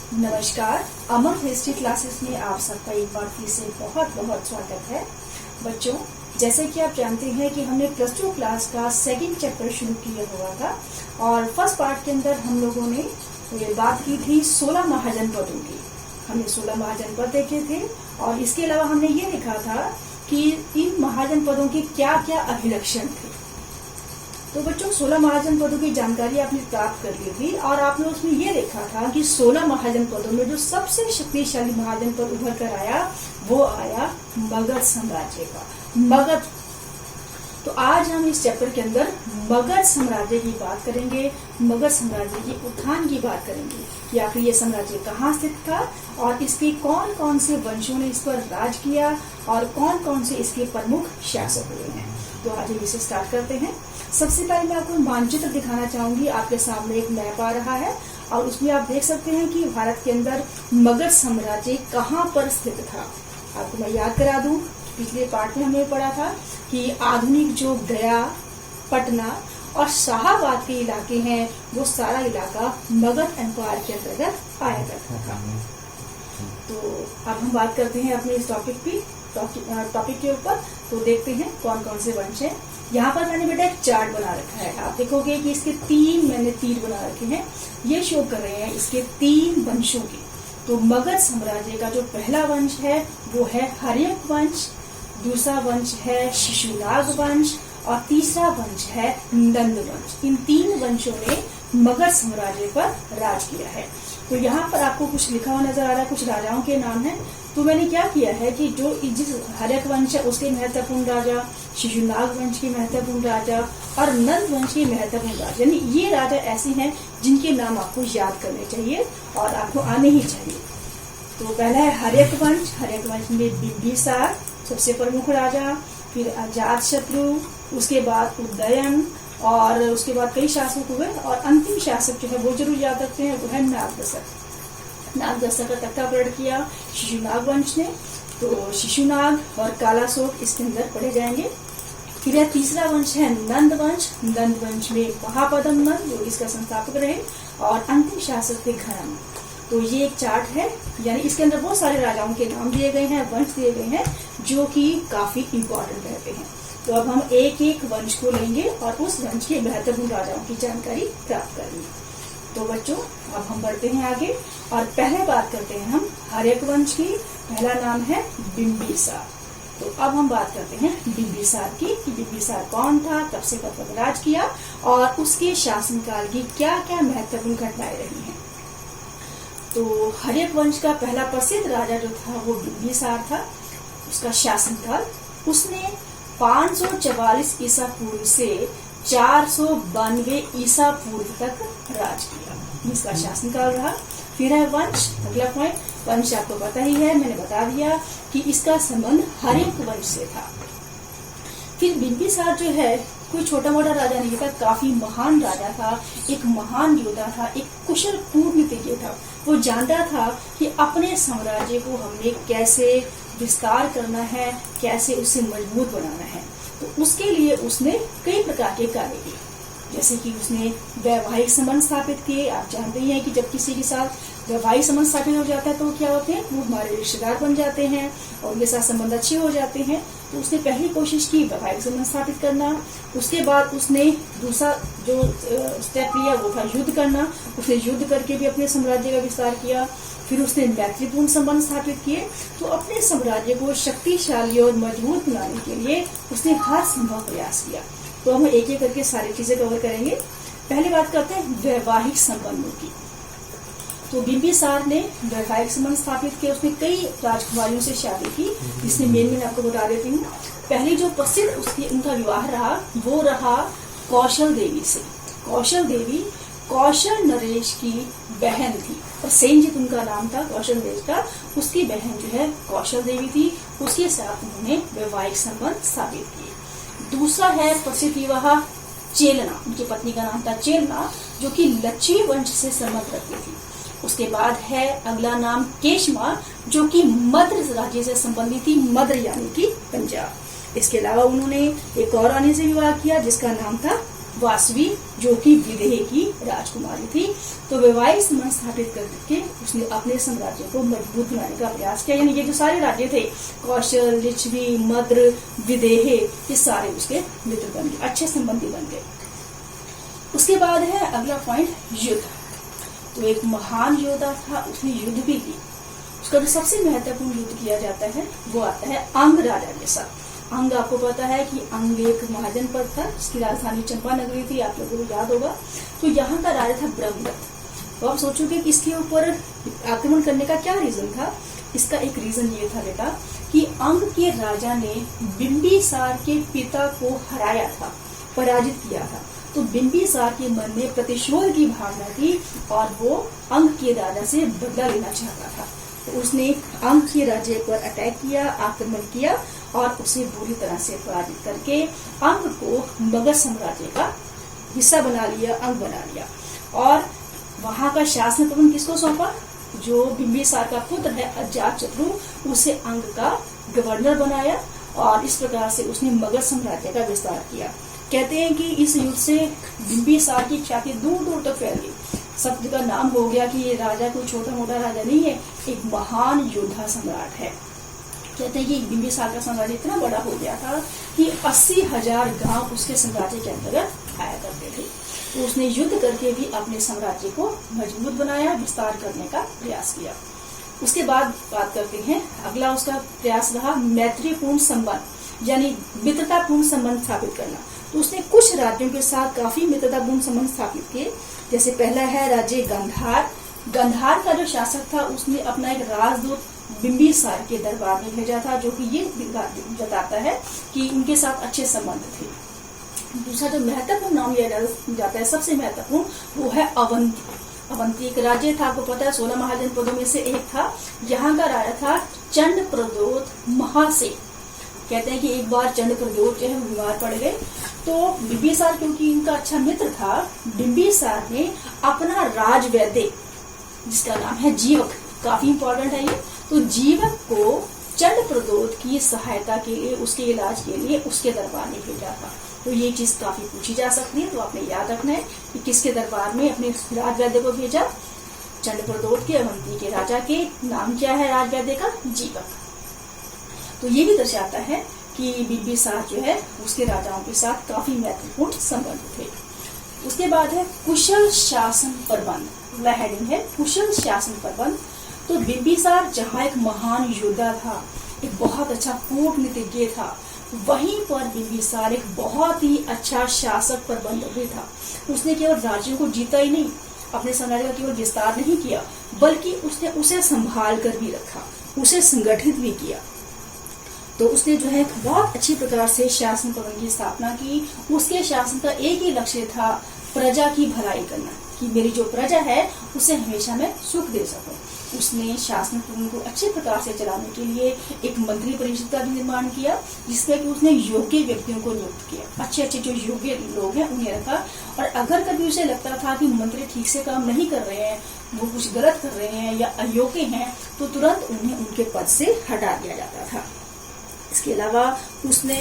नमस्कार, अमर history classes में आप सबका एक बार फिर से बहुत बहुत स्वागत है। बच्चों, जैसे कि आप जानते हैं कि हमने प्लस 2 क्लास का सेकंड चैप्टर शुरू किया हुआ था और फर्स्ट पार्ट के अंदर हम लोगों ने बात की थी 16 महाजनपदों की। हमने 16 महाजनपद देखे थे और इसके अलावा हमने ये देखा था कि इन महाजनपदों के क्या क्या अभिलक्षण थे। तो बच्चों, 16 महाजनपदों की जानकारी आपने प्राप्त कर ली थी और आपने उसमें ये देखा था कि 16 महाजनपदों में जो सबसे शक्तिशाली महाजनपद उभर कर आया वो आया मगध साम्राज्य का। मगध। तो आज हम इस चैप्टर के अंदर मगध साम्राज्य की बात करेंगे, मगध साम्राज्य की उत्थान की बात करेंगे कि आखिर ये साम्राज्य कहाँ स्थित था और इसके कौन कौन से वंशों ने इस पर राज किया और कौन कौन से इसके प्रमुख शासक हुए हैं। तो आज हम इसे स्टार्ट करते हैं। सबसे पहले मैं आपको मानचित्र दिखाना चाहूंगी। आपके सामने एक मैप आ रहा है और उसमें आप देख सकते हैं कि भारत के अंदर मगध साम्राज्य कहाँ पर स्थित था। आपको मैं याद करा दूं, पिछले पार्ट में हमने पढ़ा था कि आधुनिक जो गया, पटना और शाहाबाद के इलाके हैं वो सारा इलाका मगध एम्पायर के अंतर्गत आया करता था। तो अब हम बात करते हैं अपने इस टॉपिक के ऊपर। तो देखते हैं कौन कौन से वंश हैं। यहाँ पर मैंने बेटा एक चार्ट बना रखा है। आप देखोगे कि इसके 3 मैंने तीर बना रखे हैं। ये शो कर रहे हैं इसके 3 वंशों के। तो मगध साम्राज्य का जो पहला वंश है वो है हर्यक वंश, दूसरा वंश है शिशुनाग वंश और तीसरा वंश है नंद वंश। इन 3 वंशों ने मगध साम्राज्य पर राज किया है। तो यहाँ पर आपको कुछ लिखा हुआ नजर आ रहा है, कुछ राजाओं के नाम हैं। तो मैंने क्या किया है कि जो जिस हर्यक वंश है उसके महत्वपूर्ण राजा, शिशुनाग वंश के महत्वपूर्ण राजा और नंद वंश के महत्वपूर्ण राजा, यानी ये राजा ऐसे हैं जिनके नाम आपको याद करने चाहिए और आपको आने ही चाहिए। तो पहला है हर्यक वंश। हर्यक वंश में बिंबिसार सबसे प्रमुख राजा, फिर अजातशत्रु, उसके बाद उदयन और उसके बाद कई शासक हुए और अंतिम शासक जो है वो जरूर याद रखते हैं, वो है नागदशक। नागदशक का तख्तापलट किया शिशुनाग वंश ने। तो शिशुनाग और कालाशोक इसके अंदर पढ़े जाएंगे। फिर तीसरा वंश है नंद वंश। नंद वंश में महापद्म नंद जो इसका संस्थापक रहे और अंतिम शासक थे घनम। तो ये एक चार्ट है, यानी इसके अंदर बहुत सारे राजाओं के नाम दिए गए हैं, वंश दिए गए हैं जो कि काफी इम्पोर्टेंट रहते हैं। तो अब हम एक एक वंश को लेंगे और उस वंश के महत्वपूर्ण राजाओं की जानकारी प्राप्त करेंगे। तो बच्चों, अब हम बढ़ते हैं आगे और पहले बात करते हैं हम हर्यक वंश की। पहला नाम है बिंबिसार। तो अब हम बात करते हैं बिंबिसार की कि बिंबिसार कौन था, कब से कब तक राज किया और उसके शासनकाल की क्या क्या महत्वपूर्ण घटनाएं रही हैं। तो हर्यक वंश का पहला प्रसिद्ध राजा जो था वो बिंबिसार था। उसका शासनकाल, उसने 544 ईसा पूर्व से 492 ईसा पूर्व तक राज किया। इसका शासनकाल रहा। फिर है वंश। अगला पॉइंट, वंश आपको पता ही है, मैंने बता दिया कि इसका संबंध हर्यक वंश से था। फिर बिंबिसार जो है कोई छोटा मोटा राजा नहीं था, काफी महान राजा था, एक महान योद्धा था, एक कुशल कूटनीतिज्ञ था। वो जानता था कि अपने साम्राज्य को हमने कैसे विस्तार करना है, कैसे उसे मजबूत बनाना है। तो उसके लिए उसने कई प्रकार के कार्य किए, जैसे कि उसने वैवाहिक संबंध स्थापित किए। आप जानते ही हैं कि जब किसी के साथ वैवाहिक संबंध स्थापित हो जाता है तो क्या होते हैं, वो हमारे रिश्तेदार बन जाते हैं और उनके साथ संबंध अच्छे हो जाते हैं। तो उसने पहली कोशिश की वैवाहिक संबंध स्थापित करना। उसके बाद उसने दूसरा जो स्टेप लिया वो था युद्ध करना। उसने युद्ध करके भी अपने साम्राज्य का विस्तार किया। फिर उसने मैत्रीपूर्ण संबंध स्थापित किए। तो अपने साम्राज्य को शक्तिशाली और मजबूत बनाने के लिए उसने हर संभव प्रयास किया। तो हम एक एक करके सारी चीजें कवर करेंगे। पहले बात करते हैं वैवाहिक संबंधों की। तो बिंबिसार ने वैवाहिक संबंध स्थापित किए। उसने कई राजकुमारियों से शादी की, जिसने मेन आपको बता देती हूँ। पहली जो प्रसिद्ध उनका विवाह रहा वो रहा कौशल देवी से। कौशल देवी कौशल नरेश की बहन थी और सेनजीत उनका नाम था कौशल नरेश का। उसकी बहन जो है कौशल देवी थी। उसके साथ उन्होंने वैवाहिक संबंध स्थापित किए। दूसरा है प्रसिद्ध विवाह चेलना। उनकी पत्नी का नाम था चेलना, जो कि लच्छवी वंश से संबंध रखती थी। उसके बाद है अगला नाम केशमा, जो कि मद्र राज्य से संबंधित थी, मद्र यानी कि पंजाब। इसके अलावा उन्होंने एक और रानी से विवाह किया जिसका नाम था वासवी जो कि विदेह की राजकुमारी थी। तो वैवाहिक संबंध स्थापित करके उसने अपने साम्राज्य को मजबूत बनाने का प्रयास किया। यानी ये जो सारे राज्य थे, कौशल, लिच्छवी, मद्र, विदेह, ये सारे उसके मित्र बन गए, अच्छे संबंधी बन गए। उसके बाद है अगला पॉइंट, युद्ध। तो एक महान योद्धा था, उसने युद्ध भी की। उसका जो सबसे महत्वपूर्ण युद्ध किया जाता है वो आता है अंग राजा के साथ। अंग, आपको पता है कि अंग एक महाजनपद था, इसकी राजधानी चंपा नगरी थी, आप लोगों को याद होगा। तो यहाँ का राजा था ब्रह्मदत्त। तो आप सोचोगे कि इसके ऊपर आक्रमण करने का क्या रीजन था। इसका एक रीजन ये था बेटा कि अंग के राजा ने बिंबिसार के पिता को हराया था, पराजित किया था। तो बिंबिसार के मन में प्रतिशोध की भावना थी और वो अंग के राजा से बदला लेना चाहता था। तो उसने अंग के राज्य पर अटैक किया, आक्रमण किया और उसे बुरी तरह से पराजित करके अंग को मगध साम्राज्य का हिस्सा बना लिया, अंग बना लिया। और वहां का शासन प्रबंध किसको सौंपा? जो बिंबिसार का पुत्र है अजातशत्रु, उसे अंग का गवर्नर बनाया और इस प्रकार से उसने मगध साम्राज्य का विस्तार किया। कहते हैं कि इस युद्ध से बिंबिसार की ख्याति दूर दूर तक फैल गई। सब जगह नाम हो गया कि ये राजा कोई छोटा मोटा राजा नहीं है, एक महान योद्धा सम्राट है। कहते हैं कि बिंबिसार का साम्राज्य इतना बड़ा हो गया था कि 80,000 गांव उसके साम्राज्य के अंतर्गत आया करते थे। तो उसने युद्ध करके भी अपने साम्राज्य को मजबूत बनाया, विस्तार करने का प्रयास किया। उसके बाद बात करते हैं, अगला उसका प्रयास रहा मैत्रीपूर्ण संबंध, यानी मित्रतापूर्ण संबंध स्थापित करना। तो उसने कुछ राज्यों के साथ काफी मित्रतापूर्ण संबंध स्थापित किए। जैसे पहला है राज्य गंधार। गंधार का जो शासक था उसने अपना एक राजदूत बिंबिसार के दरबार में भेजा था, जो कि ये बताता है कि उनके साथ अच्छे संबंध थे। दूसरा जो महत्वपूर्ण नाम लिया जाता है, सबसे महत्वपूर्ण, वो है अवंती। अवंती एक राज्य था, आपको पता है 16 महाजनपदों में से एक था। यहाँ का राजा था चंद्रप्रद्योत महासेन। कहते हैं कि एक बार चंद्रप्रद्योत जो है बीमार पड़ गए, तो बिंबिसार क्योंकि इनका अच्छा मित्र था, बिंबिसार ने अपना राजवैद्य जिसका नाम है जीवक, काफी इंपॉर्टेंट है ये, तो जीवक को चंद्रप्रद्योत की सहायता के लिए, उसके इलाज के लिए उसके दरबार में भेजा था। तो ये चीज काफी पूछी जा सकती है, तो आपने याद रखना है कि किसके दरबार में अपने राजवैद्य को भेजा? चंद्रप्रद्योत के, अवंती के राजा के नाम क्या है राजवैद्य का? जीवक। तो ये भी दर्शाता है कि बिंबिसार जो है उसके राजाओं के साथ काफी महत्वपूर्ण संबंध थे। उसके बाद है कुशल शासन प्रबंध, वह हेडिंग है कुशल शासन प्रबंध। तो बिंबिसार जहाँ एक महान योद्धा था, एक बहुत अच्छा कूटनीतिज्ञ था, वहीं पर बिंबिसार एक बहुत ही अच्छा शासक प्रबंधक भी था। उसने केवल राज्यों को जीता ही नहीं, अपने साम्राज्य का केवल विस्तार नहीं किया, बल्कि उसने उसे संभाल कर भी रखा, उसे संगठित भी किया। तो उसने जो है बहुत अच्छी प्रकार से शासन प्रबंध की स्थापना की। उसके शासन का एक ही लक्ष्य था, प्रजा की भलाई करना, कि मेरी जो प्रजा है उसे हमेशा मैं सुख दे सकूं। उसने शासन प्रबंध को अच्छे प्रकार से चलाने के लिए एक मंत्री परिषद का भी निर्माण किया, जिसमें कि उसने योग्य व्यक्तियों को नियुक्त किया। अच्छे अच्छे जो योग्य लोग हैं उन्हें रखा, और अगर कभी उसे लगता था कि मंत्री ठीक से काम नहीं कर रहे हैं, वो कुछ गलत कर रहे हैं या अयोग्य हैं, तो तुरंत उन्हें उनके पद से हटा दिया जाता था। इसके अलावा उसने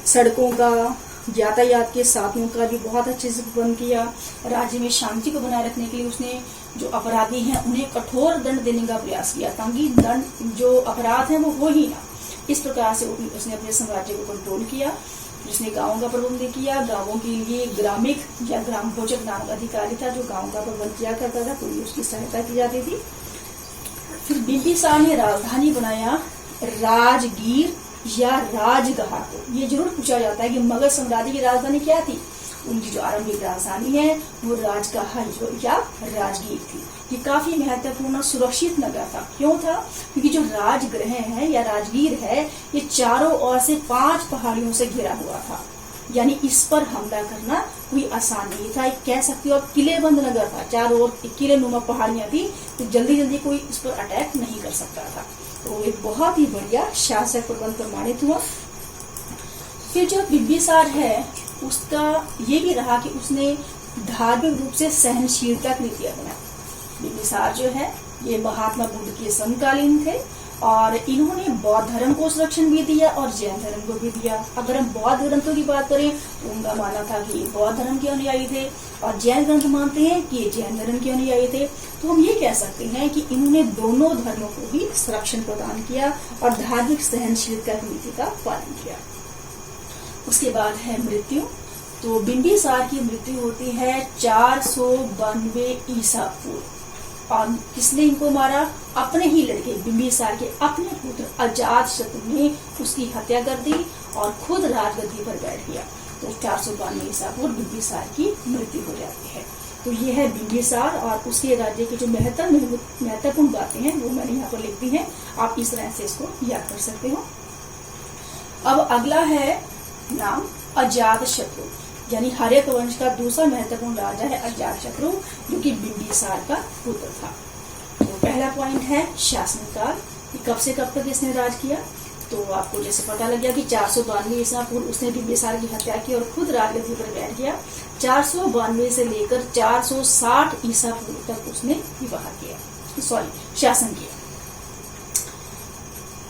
सड़कों का, यातायात के साधनों का भी बहुत अच्छे से प्रबंध किया। राज्य में शांति को बनाए रखने के लिए उसने जो अपराधी हैं उन्हें कठोर दंड देने का प्रयास किया, ताकि दंड जो अपराध है वो हो ही ना। इस प्रकार से उसने अपने साम्राज्य को कंट्रोल किया। जिसने गांवों का प्रबंध किया, गांवों के लिए ग्रामिक या ग्राम भोजक नामक अधिकारी था जो गांव का प्रबंध किया करता था, पूरी उसकी सहायता की जाती थी। फिर बिंबिसार ने राजधानी बनाया राजगीर या राजगहा को। ये जरूर पूछा जाता है कि मगध साम्राज्य की राजधानी क्या थी। उनकी जो आरंभिक राजधानी है वो राजगहा या राजगीर थी। ये काफी महत्वपूर्ण सुरक्षित नगर था। क्यों था? क्योंकि जो राजगृह है या राजगीर है, ये चारों ओर से 5 पहाड़ियों से घिरा हुआ था, यानी इस पर हमला करना कोई आसान नहीं था। एक कह सकते हो आप किलेबंद नगर था, चारों ओर किले नुमा पहाड़ियां थी, तो जल्दी जल्दी कोई इस पर अटैक नहीं कर सकता था। तो एक बहुत ही बढ़िया शासक प्रबंध प्रमाणित हुआ। फिर जो बिंबिसार है उसका ये भी रहा कि उसने धार्मिक रूप से सहनशीलता की नीतियां बनाई। बिंबिसार जो है ये महात्मा बुद्ध के समकालीन थे और इन्होंने बौद्ध धर्म को संरक्षण भी दिया और जैन धर्म को भी दिया। अगर हम बौद्ध ग्रंथों की बात करें तो उनका मानना था कि बौद्ध धर्म के अनुयायी थे और जैन ग्रंथ मानते हैं कि ये जैन धर्म के अनुयायी थे। तो हम ये कह सकते हैं कि इन्होंने दोनों धर्मों को भी संरक्षण प्रदान किया और धार्मिक सहनशीलता की नीति का पालन किया। उसके बाद है मृत्यु। तो बिंबिसार की मृत्यु होती है 492 ईसा पूर्व। और किसने इनको मारा? अपने ही लड़के बिंबिसार के अपने पुत्र अजातशत्रु ने उसकी हत्या कर दी और खुद राजगद्दी पर बैठ गया। तो 492 ईसा पूर्व बिंबिसार की मृत्यु हो जाती है। तो ये है बिंबिसार और उसके राज्य की जो महत्वपूर्ण बातें हैं वो मैंने यहाँ पर लिख दी हैं। आप इस तरह से इसको याद कर सकते हो। अब अगला है नाम अजातशत्रु, यानी हर्यक वंश का दूसरा महत्वपूर्ण राजा है अजातशत्रु, जो कि बिंबिसार का पुत्र था। तो पहला पॉइंट है शासनकाल, कब से कब तक इसने राज किया। तो आपको जैसे पता लग गया कि 492 ईसा पूर्व उसने बिंबिसार की हत्या की और खुद राजगद्दी पर बैठ गया। 492 से लेकर 460 ईसा पूर्व तक उसने विवाह किया, शासन किया।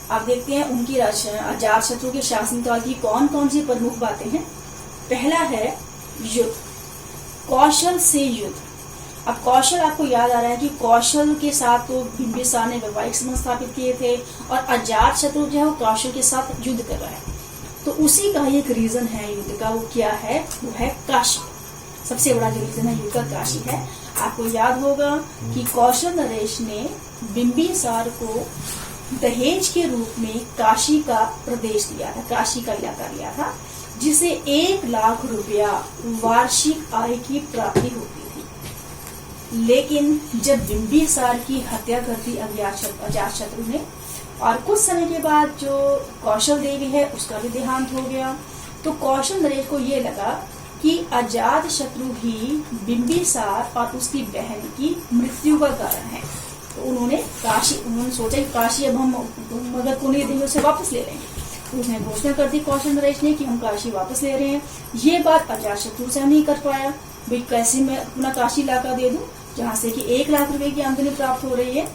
आप देखते हैं उनकी अजातशत्रु के शासनकाल की कौन कौन सी प्रमुख बातें हैं। पहला है युद्ध, कौशल से युद्ध। अब कौशल आपको याद आ रहा है कि कौशल के साथ तो बिंबिसार ने वैवाहिक संबंध स्थापित किए थे और अजातशत्रु जो है वो कौशल के साथ युद्ध कर रहा है। तो उसी का एक रीजन है युद्ध का, वो क्या है? वो है काशी। सबसे बड़ा जो रीजन है युद्ध का काशी है। आपको याद होगा कि कौशल नरेश ने बिंबिसार को दहेज के रूप में काशी का प्रदेश दिया था, काशी का इलाका दिया था, जिसे 1 लाख रुपया वार्षिक आय की प्राप्ति होती थी। लेकिन जब बिंबिसार की हत्या कर दी अजातशत्रु ने और कुछ समय के बाद जो कौशल देवी है उसका भी देहांत हो गया, तो कौशल नरेश को ये लगा कि अजातशत्रु ही बिंबिसार और उसकी बहन की मृत्यु का कारण है। तो उन्होंने सोचा कि काशी अब हम मगध कुलीन देवियों से वापस ले लेंगे। उसने घोषणा कर दी कौशल नरेश ने कि हम काशी वापस ले रहे हैं। ये बात अजातशत्रु से नहीं कर पाया, भाई कैसे मैं अपना काशी इलाका दे दूं जहाँ से कि 1 लाख रुपए की आमदनी प्राप्त हो रही है।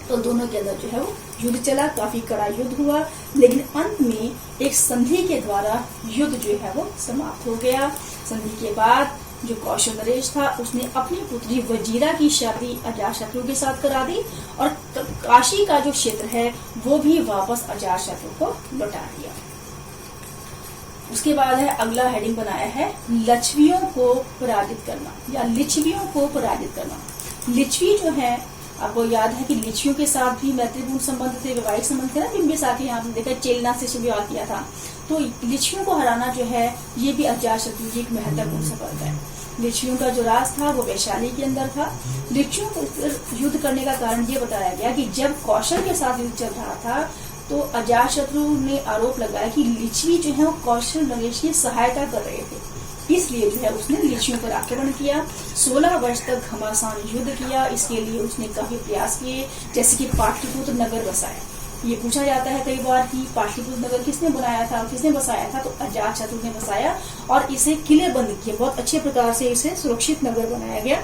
तो दोनों के अंदर जो है वो युद्ध चला, काफी कड़ा युद्ध हुआ, लेकिन अंत में एक संधि के द्वारा युद्ध जो है वो समाप्त हो गया। संधि के बाद जो कौशल नरेश था उसने अपनी पुत्री वजीरा की शादी अजातशत्रु के साथ करा दी और काशी का जो क्षेत्र है वो भी वापस अजातशत्रु को लौटा दिया। उसके बाद है अगला हेडिंग बनाया है लिच्छवियों को पराजित करना या लिच्छवियों को पराजित करना। लिच्छवी जो है आपको याद है कि लिच्छवियों के साथ भी मैत्रीपूर्ण संबंध थे, वैवाहिक संबंध थे ना। बिंबिसार के यहाँ देखा चेलना से विवाह किया था। तो लिच्छवियों को हराना जो है ये भी अजातशत्रु की एक महत्वपूर्ण सफलता है। लिच्छवियों का जो राज था वो वैशाली के अंदर था। लिच्छवियों को युद्ध करने का कारण ये बताया गया कि जब कौशल के साथ युद्ध चल रहा था तो अजातशत्रु ने आरोप लगाया कि लिच्छवी जो है वो कौशल नरेश की सहायता कर रहे थे, इसलिए जो है उसने लिच्छवियों पर आक्रमण किया। 16 वर्ष तक घमासान युद्ध किया। इसके लिए उसने काफी प्रयास किए, जैसे कि पाटलिपुत्र नगर बसाया। ये पूछा जाता है कई बार कि पाटलिपुत्र नगर किसने बनाया था, किसने बसाया था? तो अजातशत्रु ने बसाया और इसे किलेबंद किया। बहुत अच्छे प्रकार से इसे सुरक्षित नगर बनाया गया।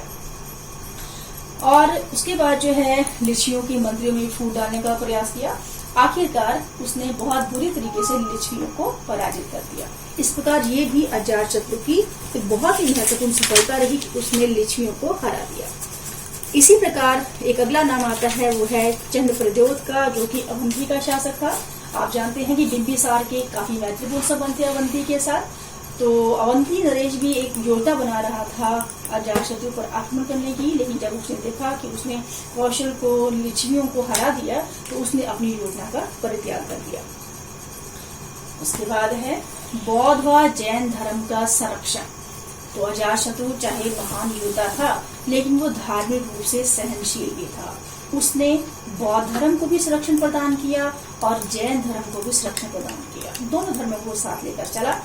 और उसके बाद जो है लिच्छवियों के मंत्रियों में फूट डालने का प्रयास किया। आखिरकार उसने बहुत बुरी तरीके से लिच्छवियों को पराजित कर दिया। इस प्रकार ये भी अजातशत्रु की बहुत ही महत्वपूर्ण सफलता रही कि उसने लिच्छवियों को हरा दिया। इसी प्रकार एक अगला नाम आता है वो है चंद्रप्रद्योत का, जो कि अवंती का शासक था। आप जानते हैं कि बिंबिसार के काफी महत्वपूर्ण संबंध थे अवंती के साथ। तो अवंती नरेश भी एक योजना बना रहा था अजातशत्रु पर आक्रमण करने की, लेकिन जब उसने देखा कि उसने कौशल को लिच्छवियों को हरा दिया तो उसने अपनी योजना का परित्याग कर दिया। उसके बाद है बौद्ध व जैन धर्म का संरक्षण। तो अजातशत्रु चाहे महान योद्धा था लेकिन वो धार्मिक रूप से सहनशील भी था। उसने बौद्ध धर्म को भी संरक्षण प्रदान किया और जैन धर्म को भी संरक्षण प्रदान किया। दोनों धर्मों को साथ लेकर चला।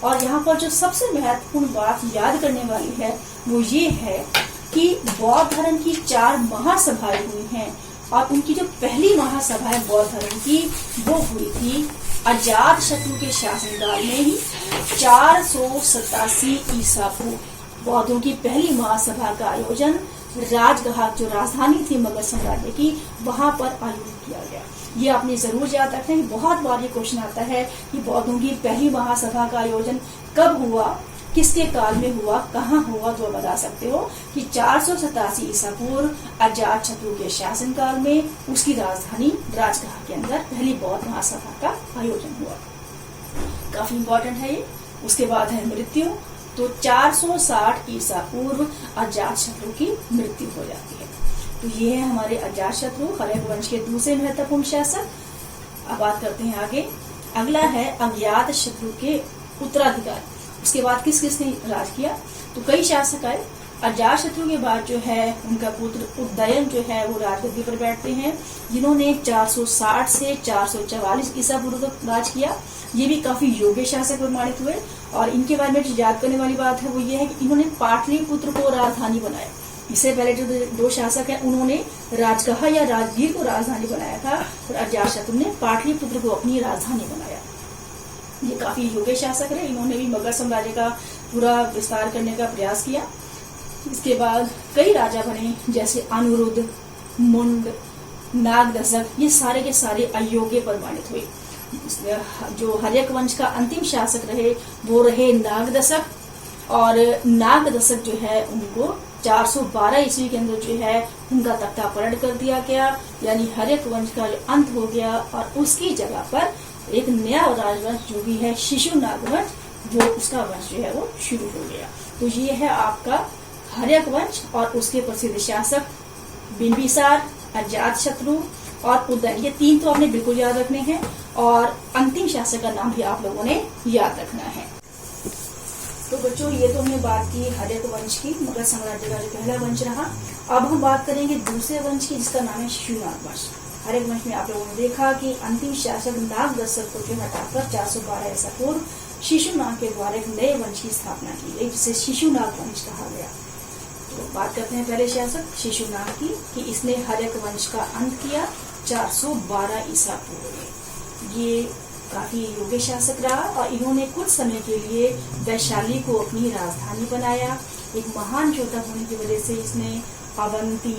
और यहाँ पर जो सबसे महत्वपूर्ण बात याद करने वाली है वो ये है कि बौद्ध धर्म की 4 महासभाएं हुई हैं और उनकी जो पहली महासभा है बौद्ध धर्म की वो हुई थी अजातशत्रु के शासनकाल में ही 487 ईसा पूर्व। बौद्धों की पहली महासभा का आयोजन राजगृह जो राजधानी थी मगध साम्राज्य की, वहां पर आयोजित किया गया। ये आपने जरूर याद रखना है। बहुत बार ये क्वेश्चन आता है कि बौद्धों की पहली महासभा का आयोजन कब हुआ, किसके काल में हुआ, कहाँ हुआ, तो बता सकते हो कि 487 ईसा पूर्व अजात शत्रु के शासनकाल में उसकी राजधानी राजगृह के अंदर पहली बौद्ध महासभा का आयोजन हुआ। काफी इंपॉर्टेंट है ये। उसके बाद है मृत्यु, तो 460 ईसा पूर्व अजात शत्रु की मृत्यु हो जाती है। तो ये है हमारे अजात शत्रु, हर्यक वंश के दूसरे महत्वपूर्ण शासक। अब बात करते हैं आगे। अगला है अज्ञात शत्रु के उत्तराधिकारी। उसके बाद किस किसने राज किया, तो कई शासक आए। अजात शत्रु के बाद जो है उनका पुत्र उदयन जो है वो राजगद्दी पर बैठते हैं, जिन्होंने 460 से 444 ईसा पूर्व तक राज किया। ये भी काफी योग्य शासक प्रमाणित हुए। और इनके बारे में जो याद करने वाली बात है वो ये है कि इन्होंने पाटलिपुत्र को राजधानी बनाया। इससे पहले जो दो शासक हैं उन्होंने राजगृह या राजगीर को राजधानी बनाया था, और अजात शत्रु ने पाटलिपुत्र को अपनी राजधानी बनाया। ये काफी योग्य शासक रहे। इन्होंने भी मगध साम्राज्य का पूरा विस्तार करने का प्रयास किया। इसके बाद कई राजा बने, जैसे अनुरुद्ध, मुंड, नागदशक, ये सारे के सारे अयोग्य प्रमाणित हुए। जो हर्यक वंश का अंतिम शासक रहे वो रहे नागदशक, और नागदशक जो है उनको 412 ईस्वी के अंदर जो है उनका तख्ता पलट कर दिया गया, यानी हर्यक वंश का जो अंत हो गया, और उसकी जगह पर एक नया राजवंश जो भी है शिशु नागवंश, वो उसका वंश जो है वो शुरू हो गया। तो ये है आपका हर्यक वंश और उसके प्रसिद्ध शासक बिंबिसार, अजात शत्रु और उदयन। ये तीन तो आपने बिल्कुल याद रखने हैं, और अंतिम शासक का नाम भी आप लोगों ने याद रखना है। तो बच्चों ये तो हमने बात की हर्यक वंश की, मगध साम्राज्य का जो पहला वंश रहा। अब हम बात करेंगे दूसरे वंश की, जिसका नाम है शिशुनाग वंश। हर्यक वंश में आप लोगों ने देखा कि अंतिम शासक नागदशक को जो हटाकर 412 ईसा पूर्व शिशुनाग के द्वारा एक नए वंश की स्थापना की गई, जिसे शिशुनाग वंश कहा गया। तो बात करते हैं पहले शासक शिशुनाग की, कि इसने हर्यक वंश का अंत किया 412 ईसा पूर्व में। ये काफी योग्य शासक रहा, और इन्होंने कुछ समय के लिए वैशाली को अपनी राजधानी बनाया। एक महान योद्धा होने की वजह से इसने अवंती,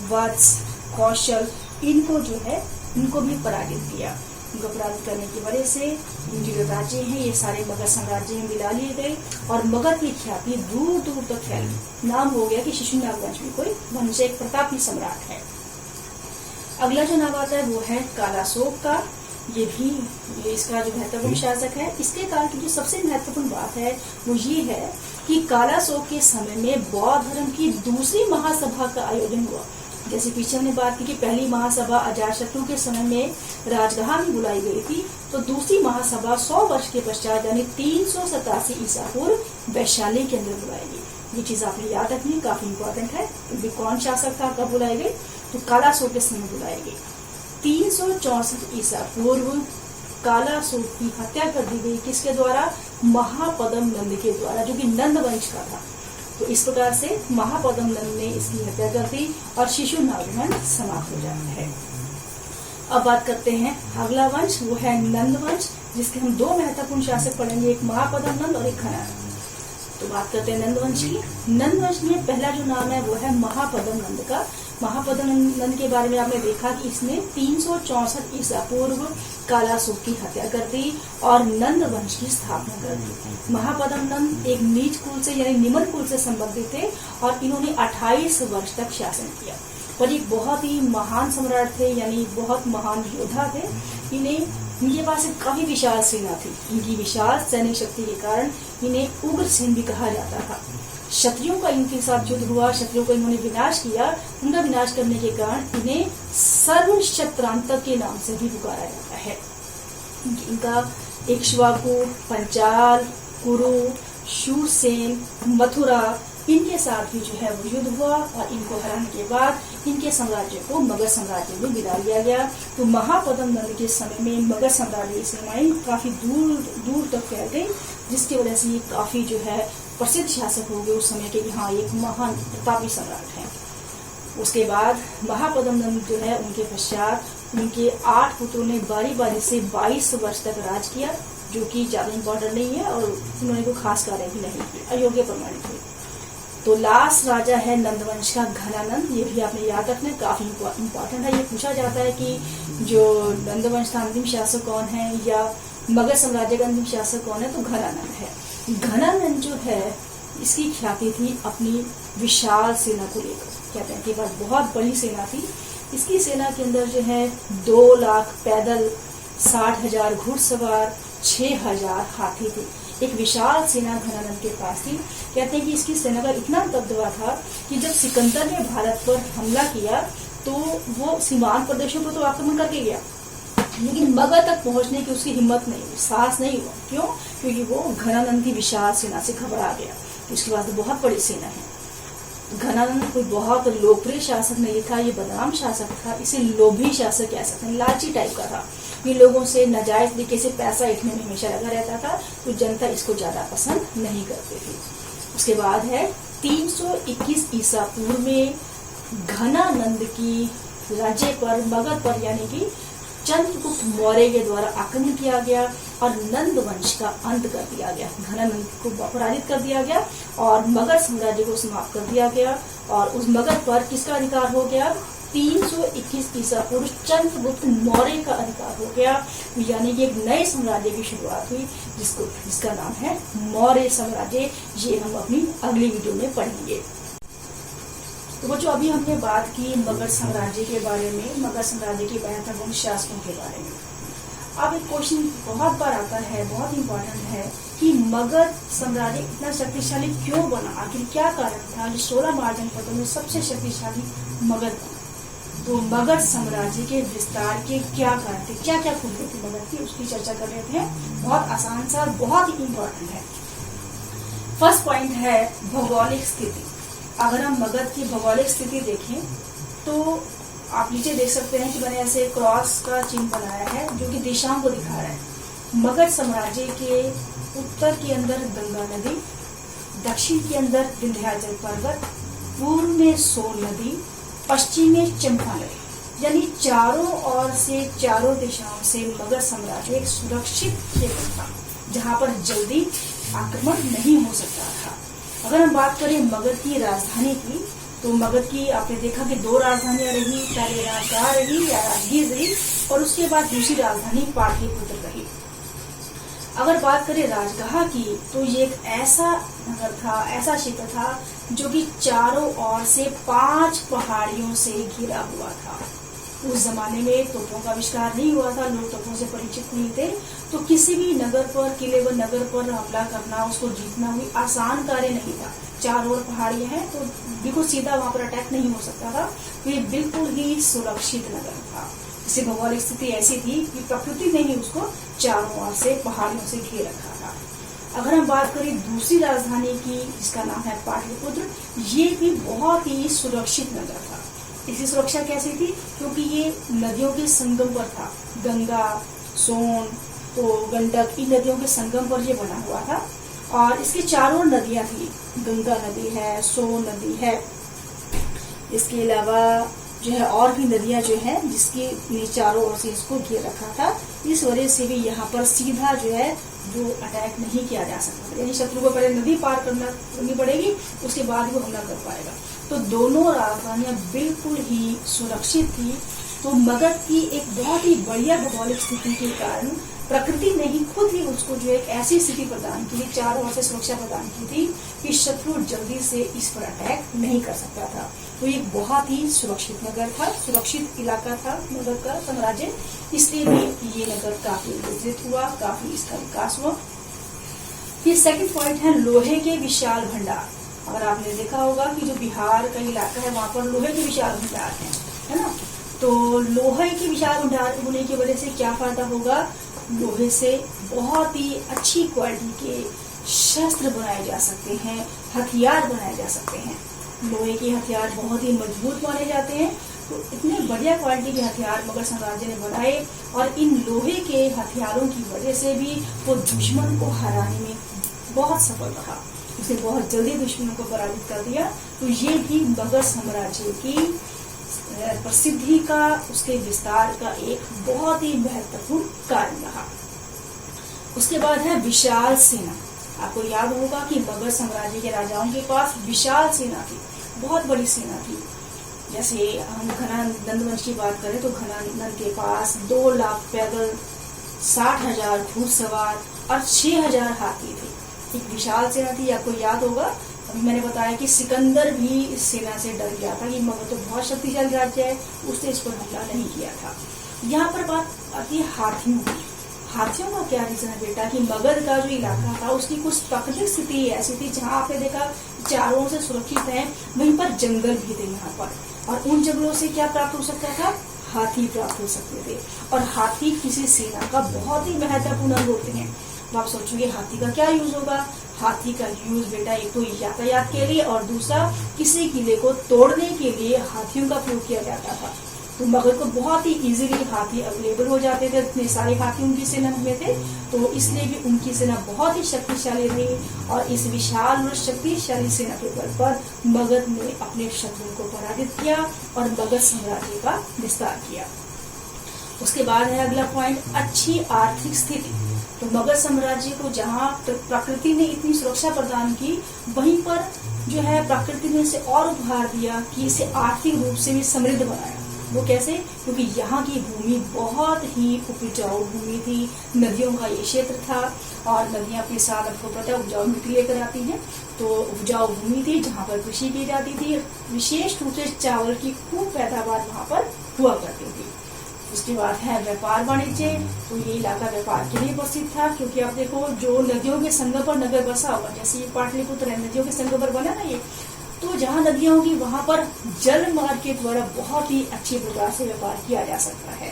वत्स, कौशल, इनको जो है इनको भी पराजित किया। इनको पराजित करने की वजह से इनके जो राज्य हैं ये सारे मगध साम्राज्य में मिला लिए गए, और मगध की ख्याति दूर दूर तक फैल गई। नाम हो गया कि शिशुनाग वंश में कोई वंश एक प्रतापी सम्राट है। अगला जो नाम आता है वो है कालाशोक का। ये इसका जो महत्वपूर्ण शासक है। इसके काल की जो सबसे महत्वपूर्ण बात है वो ये है कि कालाशोक के समय में बौद्ध धर्म की दूसरी महासभा का आयोजन हुआ। जैसे पीछे हमने बात की कि पहली महासभा अजातशत्रु के समय में राजगृह में बुलाई गई थी, तो दूसरी महासभा 100 वर्ष के पश्चात यानी 387 ईसा पूर्व वैशाली के अंदर बुलाई गई। ये चीज आपने याद रखनी, काफी इंपॉर्टेंट है। क्योंकि कौन शासक था, कब बुलाई गई, तो कालाशोक के समय बुलाई गई। 364 ईसा पूर्व कालाशोक की हत्या कर दी गई। किसके द्वारा? महापद्म नंद के द्वारा, जो कि नंद वंश का था। तो इस प्रकार से महापद्म नंद ने इसकी हत्या कर दी और शिशुनाग वंश समाप्त हो जाता है। अब बात करते हैं अगला वंश, वो है नंद वंश, जिसके हम दो महत्वपूर्ण शासक पढ़ेंगे, एक महापद्म नंद और एक खनान। तो बात करते हैं नंद वंश की। नंद वंश में पहला जो नाम है वो है महापद्म नंद का। महापद्म नंद के बारे में आपने देखा कि इसने 364 ईसा पूर्व कालाशोक की हत्या कर दी और नंद वंश की स्थापना कर दी। महापद्म नंद एक नीच कुल से यानी निम्न कुल से संबंधित थे और इन्होंने 28 वर्ष तक शासन किया। पर एक बहुत ही महान सम्राट थे, यानी बहुत महान योद्धा थे। इनके पास एक काफी विशाल सेना थी। इनकी विशाल सैनिक शक्ति के कारण इन्हें उग्रसेन भी कहा जाता था। क्षत्रियों का इनके साथ युद्ध हुआ, क्षत्रियों का इन्होंने विनाश किया। उनका विनाश करने के कारण इन्हें सर्वक्षत्रांतक के नाम से भी पुकारा जाता है। इनका इक्ष्वाकु, पंचाल, कुरु, शूरसेन, मथुरा, इनके साथ भी जो है वो युद्ध हुआ और इनको हराने के बाद इनके साम्राज्य को मगध साम्राज्य में मिला लिया गया। तो महापद्म नंद के समय में मगध साम्राज्य की सीमाएं काफी दूर दूर तक फैल गई, जिसकी वजह से ये काफी जो है प्रसिद्ध शासक हो गए उस समय के, हाँ एक महान प्रतापी सम्राट है। उसके बाद महापद्म नंद जो है उनके पश्चात उनके 8 पुत्रों ने बारी बारी से 22 वर्ष तक राज किया, जो कि ज्यादा इम्पोर्टेंट नहीं है और उन्होंने कोई खास कार्य भी नहीं किया, अयोग्य प्रमाणित हुए। तो लास्ट राजा है नंदवंश का घनानंद। ये भी आपने याद रखना, काफी इम्पोर्टेंट है। ये पूछा जाता है कि जो नंदवंश का अंतिम शासक कौन है या मगध साम्राज्य का अंतिम शासक कौन है, तो घनानंद है। घनानंद जो है इसकी ख्याति थी अपनी विशाल सेना को लेकर। कहते हैं कि बहुत बड़ी सेना थी। इसकी सेना के अंदर जो है 2 लाख पैदल, 60,000 घुड़सवार, 6,000 हाथी थे। एक विशाल सेना घनानंद के पास थी। कहते हैं कि इसकी सेना का इतना दबदबा था कि जब सिकंदर ने भारत पर हमला किया तो वो सीमांत प्रदेशों पर तो आक्रमण करके गया, लेकिन मगध तक पहुंचने की उसकी हिम्मत नहीं हुई, साहस नहीं हुआ। क्यों? क्योंकि वो घनानंद की विशाल सेना से घबरा गया। उसके बाद तो बहुत बड़ी सेना है। घनानंद कोई बहुत लोकप्रिय शासक नहीं था, ये बदनाम शासक था। इसे लोभी शासक कह सकते हैं, लालची टाइप का था। ये लोगों से नाजायज तरीके से पैसा इतने में हमेशा लगा रहता था, तो जनता इसको ज्यादा पसंद नहीं करती थी। उसके बाद है 321 ईसा पूर्व में घनानंद की राज्य पर, मगध पर यानी कि चंद्रगुप्त मौर्य के द्वारा आक्रमण किया गया और नंद वंश का अंत कर दिया गया। घनानंद को पराजित कर दिया गया और मगध साम्राज्य को समाप्त कर दिया गया। और उस मगध पर किसका अधिकार हो गया? 321 ईसा पूर्व चंद्रगुप्त मौर्य का अधिकार हो गया। यानी कि एक नए साम्राज्य की शुरुआत हुई जिसका नाम है मौर्य साम्राज्य। ये हम अपनी अगली वीडियो में पढ़ेंगे। तो बच्चों, अभी हमने बात की मगध साम्राज्य के बारे में, मगध साम्राज्य के 72 वंश शासकों के बारे में। अब एक क्वेश्चन बहुत बार आता है, बहुत इंपॉर्टेंट है कि मगध साम्राज्य इतना शक्तिशाली क्यों बना, आखिर क्या कारण था कि 16 महाजनपदों में सबसे शक्तिशाली मगध बना। तो मगध साम्राज्य के विस्तार के क्या कारण थे, क्या क्या खूबियां थी मगध की, उसकी चर्चा कर रहे थे। बहुत आसान सा, बहुत ही इंपॉर्टेंट है। फर्स्ट पॉइंट है भौगोलिक स्थिति। अगर हम मगध की भौगोलिक स्थिति देखें तो आप नीचे देख सकते हैं कि मैंने ऐसे क्रॉस का चिन्ह बनाया है जो कि दिशाओं को दिखा रहा है। मगध साम्राज्य के उत्तर के अंदर गंगा नदी, दक्षिण के अंदर विंध्याचल पर्वत, पूर्व में सोन नदी, पश्चिम में चंपा नदी। यानी चारों ओर से, चारों दिशाओं से मगध साम्राज्य एक सुरक्षित क्षेत्र था जहां पर जल्दी आक्रमण नहीं हो सकता था। अगर हम बात करें मगध की राजधानी की, तो मगध की आपने देखा कि 2 राजधानियां रही। पहले राजगाह रही या राजगीर रही और उसके बाद दूसरी राजधानी पाटलिपुत्र रही। अगर बात करें राजगाह की, तो ये एक ऐसा नगर था, ऐसा क्षेत्र था जो कि चारों ओर से 5 पहाड़ियों से घिरा हुआ था। उस जमाने में तोपों का आविष्कार नहीं हुआ था, लोग तोपों से परिचित नहीं थे, तो किसी भी नगर पर, किले व नगर पर हमला करना, उसको जीतना भी आसान कार्य नहीं था। चारों ओर पहाड़ियां हैं तो बिल्कुल सीधा वहां पर अटैक नहीं हो सकता था। तो ये बिल्कुल ही सुरक्षित नगर था। इसी भौगोलिक स्थिति ऐसी थी कि प्रकृति ने ही उसको चारों ओर से पहाड़ियों से घेर रखा था। अगर हम बात करें दूसरी राजधानी की, जिसका नाम है पाटलिपुत्र, ये भी बहुत ही सुरक्षित नगर था। इसकी सुरक्षा कैसी थी? क्योंकि ये नदियों के संगम पर था। गंगा, सोन, तो गंडक, इन नदियों के संगम पर ये बना हुआ था और इसके चारों नदियां थी। गंगा नदी है, सोन नदी है, इसके अलावा जो है और भी नदियां जो है जिसके चारों ओर से इसको घेर रखा था। इस वजह से भी यहाँ पर सीधा जो है वो अटैक नहीं किया जा सकता, यानी शत्रु को पहले नदी पार करनी पड़ेगी, उसके बाद वो हमला कर पाएगा। तो दोनों राजधानियां बिल्कुल ही सुरक्षित थी। तो मगध की एक बहुत ही बढ़िया भौगोलिक स्थिति के कारण प्रकृति ने ही खुद ही उसको जो एक ऐसी स्थिति प्रदान की, चारों ओर से सुरक्षा प्रदान की थी कि शत्रु जल्दी से इस पर अटैक नहीं कर सकता था। तो ये बहुत ही सुरक्षित नगर था, सुरक्षित इलाका था मगध का साम्राज्य, इसलिए भी ये नगर काफी विकसित हुआ, काफी इसका विकास हुआ। फिर सेकंड पॉइंट है लोहे के विशाल भंडार। अगर आपने देखा होगा कि जो बिहार का इलाका है वहां पर लोहे के विशाल भंडार है ना। तो लोहे के विशाल भंडार होने की वजह से क्या फायदा होगा? लोहे से बहुत ही अच्छी क्वालिटी के शस्त्र बनाए जा सकते हैं, हथियार बनाए जा सकते हैं। लोहे के हथियार बहुत ही मजबूत माने जाते हैं। तो इतने बढ़िया क्वालिटी के हथियार मगध साम्राज्य ने बनाए और इन लोहे के हथियारों की वजह से भी वो दुश्मन को हराने में बहुत सफल रहा। उसने बहुत जल्दी दुश्मनों को पराजित कर दिया। तो ये भी मगध साम्राज्य की प्रसिद्धि का, उसके विस्तार का एक बहुत ही महत्वपूर्ण कारण रहा। उसके बाद है विशाल सेना। आपको याद होगा कि मगध साम्राज्य के राजाओं के पास विशाल सेना थी, बहुत बड़ी सेना थी। जैसे हम घनानंद वंश की बात करें तो घनानंद के पास 2 लाख पैदल, 60,000 घुड़सवार और 6,000 हाथी थे। एक विशाल सेना थी। आपको याद होगा, अभी मैंने बताया कि सिकंदर भी इस सेना से डर गया था कि मगध तो बहुत शक्तिशाली राज्य है, उसने इस पर हमला नहीं किया था। यहाँ पर बात आती है हाथियों की। हाथियों का क्या रीजन है बेटा कि मगध का जो इलाका था उसकी कुछ प्राकृतिक स्थिति ऐसी थी जहाँ आपने देखा चारों ओर से सुरक्षित है, वहीं पर जंगल भी थे यहाँ पर, और उन जंगलों से क्या प्राप्त हो सकता था? हाथी प्राप्त हो सकते थे। और हाथी किसी सेना का बहुत ही महत्वपूर्ण अंग होते हैं। तो आप सोचोगे हाथी का क्या यूज होगा? हाथी का यूज बेटा एक तो यातायात के लिए और दूसरा किसी किले को तोड़ने के लिए हाथियों का प्रयोग किया जाता था। तो मगध को बहुत ही इजीली हाथी अवेलेबल हो जाते थे, इतने सारे हाथी उनकी सेना में थे, तो इसलिए भी उनकी सेना बहुत ही शक्तिशाली थी। और इस विशाल और शक्तिशाली सेना के बल पर मगध ने अपने शत्रुओं को पराजित किया और मगध साम्राज्य का विस्तार किया। उसके बाद है अगला पॉइंट, अच्छी आर्थिक स्थिति। तो मगध साम्राज्य को जहाँ प्रकृति ने इतनी सुरक्षा प्रदान की, वहीं पर जो है प्रकृति ने इसे और उपहार दिया कि इसे आर्थिक रूप से भी समृद्ध बनाया। वो कैसे? क्योंकि यहाँ की भूमि बहुत ही उपजाऊ भूमि थी, नदियों का ये क्षेत्र था, और नदियाँ अपने साथ आपको पता है उपजाऊ मिट्टी लेकर आती हैं, तो उपजाऊ भूमि थी जहाँ पर कृषि की जाती थी। विशेष रूप से चावल की खूब पैदावार वहाँ पर हुआ करती थी। उसके बाद है व्यापार वाणिज्य। तो ये इलाका व्यापार के लिए प्रसिद्ध था, क्योंकि आप देखो जो नदियों के संगम पर नगर बसा हुआ, जैसे ये पाटलिपुत्र है, नदियों के संगम पर बना ना ये, तो जहाँ नदियां होंगी वहां पर जल मार्ग के द्वारा बहुत ही अच्छी प्रकार से व्यापार किया जा सकता है।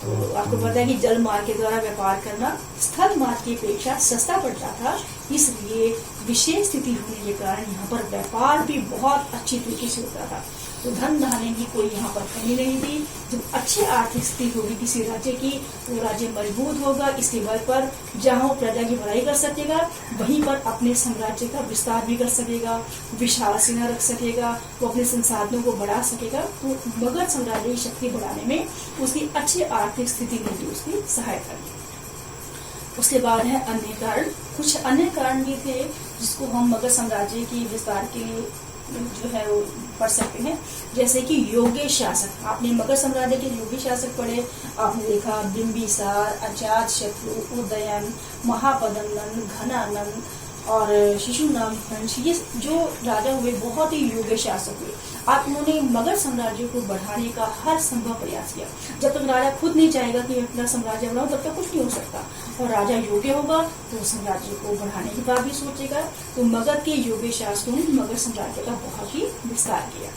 तो आपको पता है कि जल मार्ग के द्वारा व्यापार करना स्थल मार्ग की अपेक्षा सस्ता पड़ता था, इसलिए विशेष स्थिति होने के कारण यहाँ पर व्यापार भी बहुत अच्छी तरीके से होता था। तो धन धान्य की कोई यहाँ पर कमी नहीं थी। जब अच्छी आर्थिक स्थिति होगी किसी राज्य की, तो राज्य मजबूत होगा। इसके बल पर जहाँ वो प्रजा की भलाई कर सकेगा, वहीं पर अपने साम्राज्य का विस्तार भी कर सकेगा, विशाल सेना रख सकेगा, वो अपने संसाधनों को बढ़ा सकेगा। तो मगध साम्राज्य की शक्ति बढ़ाने में उसकी अच्छी आर्थिक स्थिति ने भी उसकी सहायता की। उसके बाद है अन्य कारण। कुछ अन्य कारण भी थे जिसको हम मगध साम्राज्य की विस्तार के लिए जो है वो पढ़ सकते हैं। जैसे कि योग्य शासक। आपने मगध साम्राज्य के योग्य शासक पढ़े, आपने देखा बिंबिसार, अजातशत्रु, उदयन, महापद्मनंद, घनानंद और शिशुनाम वंश, ये जो राजा हुए बहुत ही योग्य शासक हुए। आप उन्होंने मगध साम्राज्य को बढ़ाने का हर संभव प्रयास किया। जब तक राजा खुद नहीं चाहेगा कि अपना साम्राज्य बढ़ाऊं, तब तक कुछ नहीं हो सकता। और राजा योग्य होगा तो साम्राज्य को बढ़ाने की बात भी सोचेगा। तो मगध के योग्य शासकों ने मगध साम्राज्य का बहुत ही विस्तार किया।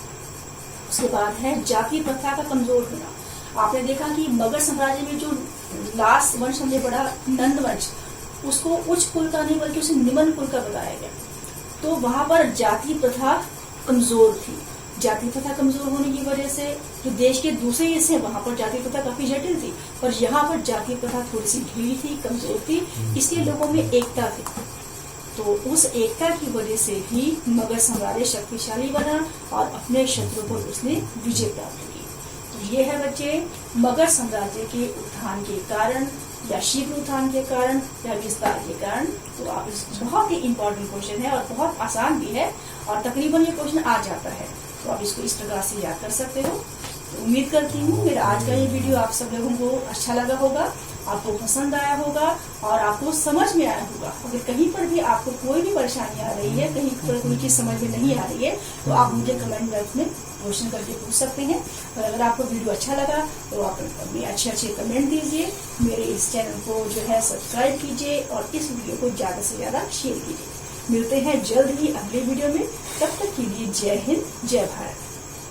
उसके बाद है जाति प्रथा का कमजोर होना। आपने देखा कि मगध साम्राज्य में जो लास्ट वंश हमने पढ़ा, नंद वंश, उसको उच्च कुल का नहीं बल्कि उसे निम्न कुल का बताया गया। तो वहां पर जाति प्रथा कमजोर थी। जाति प्रथा कमजोर होने की वजह से जो देश के दूसरे हिस्से हैं वहां पर जाति प्रथा काफी जटिल थी, पर यहाँ पर जाति प्रथा थोड़ी सी ढीली थी, कमजोर थी, इसलिए लोगों में एकता थी। तो उस एकता की वजह से भी मगध साम्राज्य शक्तिशाली बना और अपने शत्रु पर उसने विजय प्राप्त की। तो ये है बच्चे मगध साम्राज्य के उत्थान के कारण, या शीघ्र उत्थान के कारण, या विस्तार के कारण। तो आप इस बहुत ही इंपॉर्टेंट क्वेश्चन है और बहुत आसान भी है, और तकरीबन ये क्वेश्चन आ जाता है, तो आप इसको इस प्रकार से याद कर सकते हो। तो उम्मीद करती हूँ मेरा आज का ये वीडियो आप सब लोगों को अच्छा लगा होगा, आपको पसंद आया होगा और आपको समझ में आया होगा। अगर कहीं पर भी आपको कोई भी परेशानी आ रही है, कहीं पर कोई चीज समझ में नहीं आ रही है, तो आप मुझे कमेंट बॉक्स में क्वेश्चन करके पूछ सकते हैं। और अगर आपको वीडियो अच्छा लगा तो आप अपने अच्छे कमेंट दीजिए, मेरे इस चैनल को जो है सब्सक्राइब कीजिए और इस वीडियो को ज्यादा से ज्यादा शेयर कीजिए। मिलते हैं जल्द ही अगले वीडियो में, तब तक के लिए जय हिंद, जय भारत।